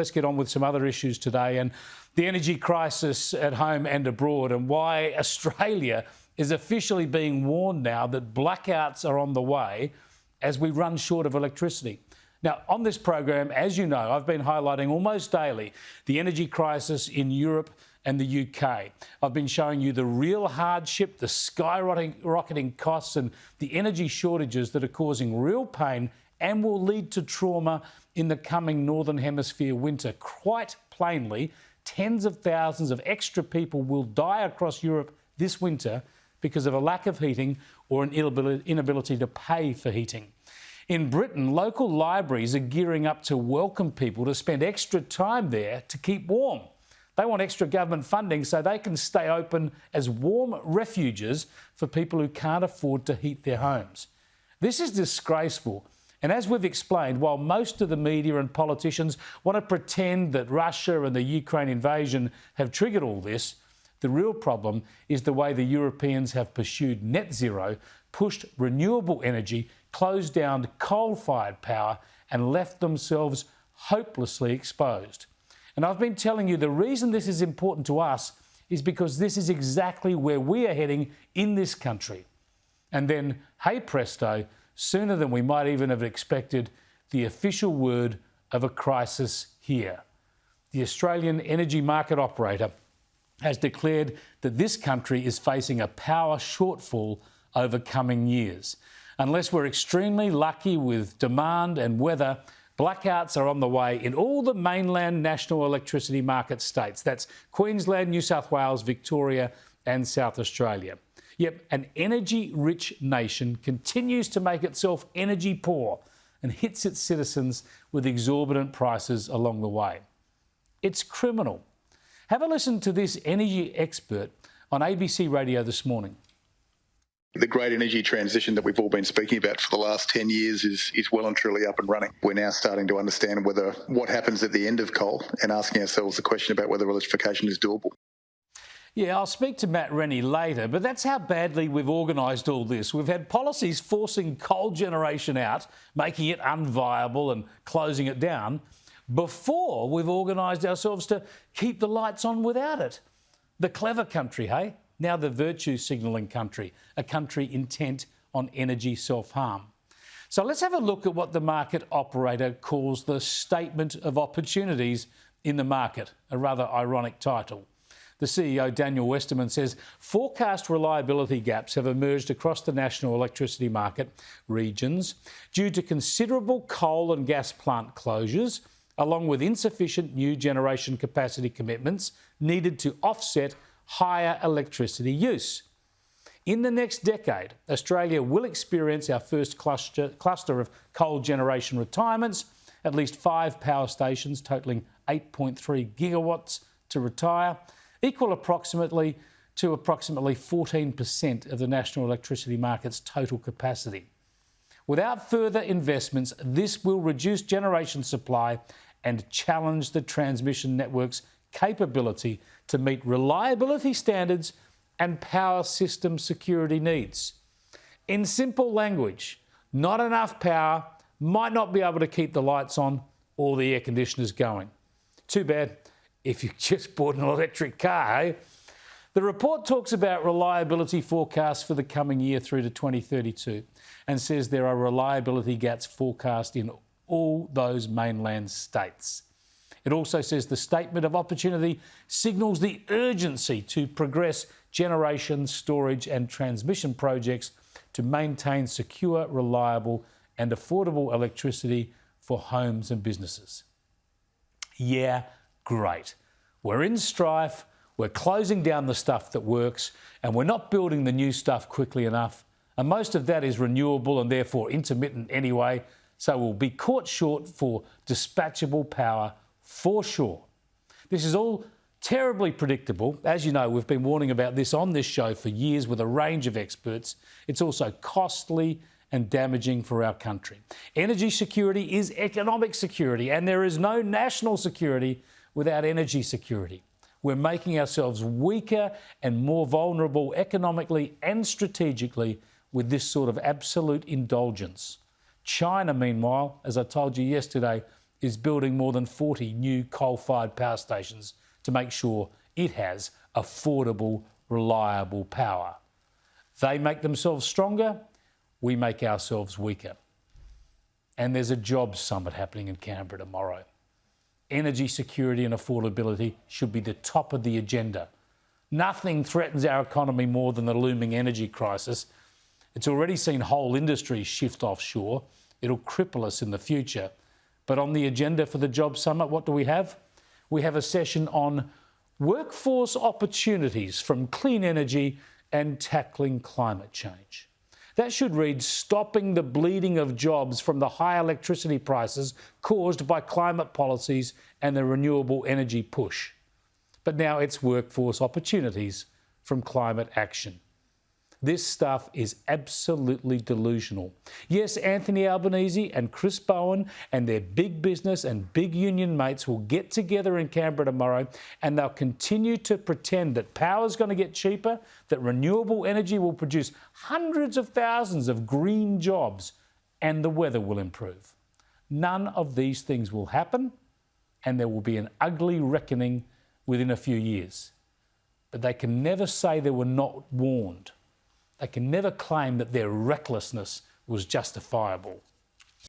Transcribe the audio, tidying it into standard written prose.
Let's get on with some other issues today, and the energy crisis at home and abroad, and why Australia is officially being warned now that blackouts are on the way as we run short of electricity. Now, on this program, as you know, I've been highlighting almost daily the energy crisis in Europe and the UK. I've been showing you the real hardship, the skyrocketing costs and the energy shortages that are causing real pain and will lead to trauma in the coming Northern Hemisphere winter. Quite plainly, tens of thousands of extra people will die across Europe this winter because of a lack of heating or an inability to pay for heating. In Britain, local libraries are gearing up to welcome people to spend extra time there to keep warm. They want extra government funding so they can stay open as warm refuges for people who can't afford to heat their homes. This is disgraceful. And as we've explained, while most of the media and politicians want to pretend that Russia and the Ukraine invasion have triggered all this, the real problem is the way the Europeans have pursued net zero, pushed renewable energy, closed down coal-fired power and left themselves hopelessly exposed. And I've been telling you the reason this is important to us is because this is exactly where we are heading in this country. And then, hey presto, sooner than we might even have expected, the official word of a crisis here. The Australian Energy Market Operator has declared that this country is facing a power shortfall over coming years. Unless we're extremely lucky with demand and weather, blackouts are on the way in all the mainland national electricity market states. That's Queensland, New South Wales, Victoria and South Australia. Yep, an energy-rich nation continues to make itself energy poor and hits its citizens with exorbitant prices along the way. It's criminal. Have a listen to this energy expert on ABC Radio this morning. The great energy transition that we've all been speaking about for the last 10 years is well and truly up and running. We're now starting to understand what happens at the end of coal and asking ourselves the question about whether electrification is doable. Yeah, I'll speak to Matt Rennie later, but that's how badly we've organised all this. We've had policies forcing coal generation out, making it unviable and closing it down, before we've organised ourselves to keep the lights on without it. The clever country, hey? Now the virtue signalling country, a country intent on energy self-harm. So let's have a look at what the market operator calls the statement of opportunities in the market, a rather ironic title. The CEO, Daniel Westerman, says forecast reliability gaps have emerged across the national electricity market regions due to considerable coal and gas plant closures, along with insufficient new generation capacity commitments needed to offset higher electricity use. In the next decade, Australia will experience our first cluster of coal generation retirements, at least 5 power stations totalling 8.3 gigawatts to retire, equal approximately 14% of the national electricity market's total capacity. Without further investments, this will reduce generation supply and challenge the transmission network's capability to meet reliability standards and power system security needs. In simple language, not enough power might not be able to keep the lights on or the air conditioners going. Too bad if you just bought an electric car, eh? The report talks about reliability forecasts for the coming year through to 2032 and says there are reliability gaps forecast in all those mainland states. It also says the statement of opportunity signals the urgency to progress generation, storage and transmission projects to maintain secure, reliable and affordable electricity for homes and businesses. Yeah, great. We're in strife, we're closing down the stuff that works and we're not building the new stuff quickly enough. And most of that is renewable and therefore intermittent anyway, so we'll be caught short for dispatchable power for sure. This is all terribly predictable. As you know, we've been warning about this on this show for years with a range of experts. It's also costly and damaging for our country. Energy security is economic security, and there is no national security without energy security. We're making ourselves weaker and more vulnerable economically and strategically with this sort of absolute indulgence. China, meanwhile, as I told you yesterday, is building more than 40 new coal-fired power stations to make sure it has affordable, reliable power. They make themselves stronger, we make ourselves weaker. And there's a jobs summit happening in Canberra tomorrow. Energy security and affordability should be the top of the agenda. Nothing threatens our economy more than the looming energy crisis. It's already seen whole industries shift offshore. It'll cripple us in the future. But on the agenda for the Jobs Summit, what do we have? We have a session on workforce opportunities from clean energy and tackling climate change. That should read stopping the bleeding of jobs from the high electricity prices caused by climate policies and the renewable energy push. But now it's workforce opportunities from climate action. This stuff is absolutely delusional. Yes, Anthony Albanese and Chris Bowen and their big business and big union mates will get together in Canberra tomorrow and they'll continue to pretend that power's going to get cheaper, that renewable energy will produce hundreds of thousands of green jobs and the weather will improve. None of these things will happen and there will be an ugly reckoning within a few years. But they can never say they were not warned. They can never claim that their recklessness was justifiable.